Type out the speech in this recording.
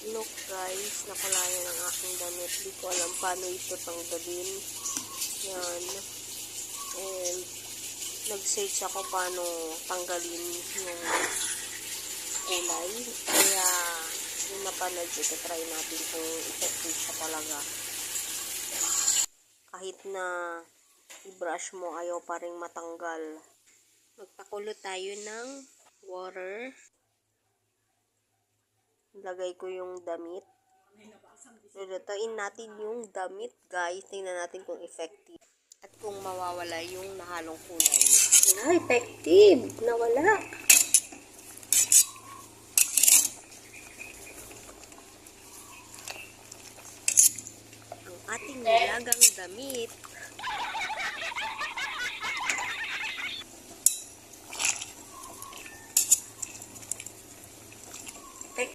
Look guys, nakulayan ang aking damit. Di ko alam paano ito tanggalin. Yan. And nag-search ako paano tanggalin yung kulay. Kaya yung napanood ito, try natin kung effective siya talaga. Kahit na i-brush mo, ayaw pa rin matanggal. Magpakulo tayo ng water. Lagay ko yung damit. Lulutuin natin yung damit, guys. Tingnan natin kung effective. At kung mawawala yung nahalong kulay. Effective! Nawala! Ang ating nilagang damit.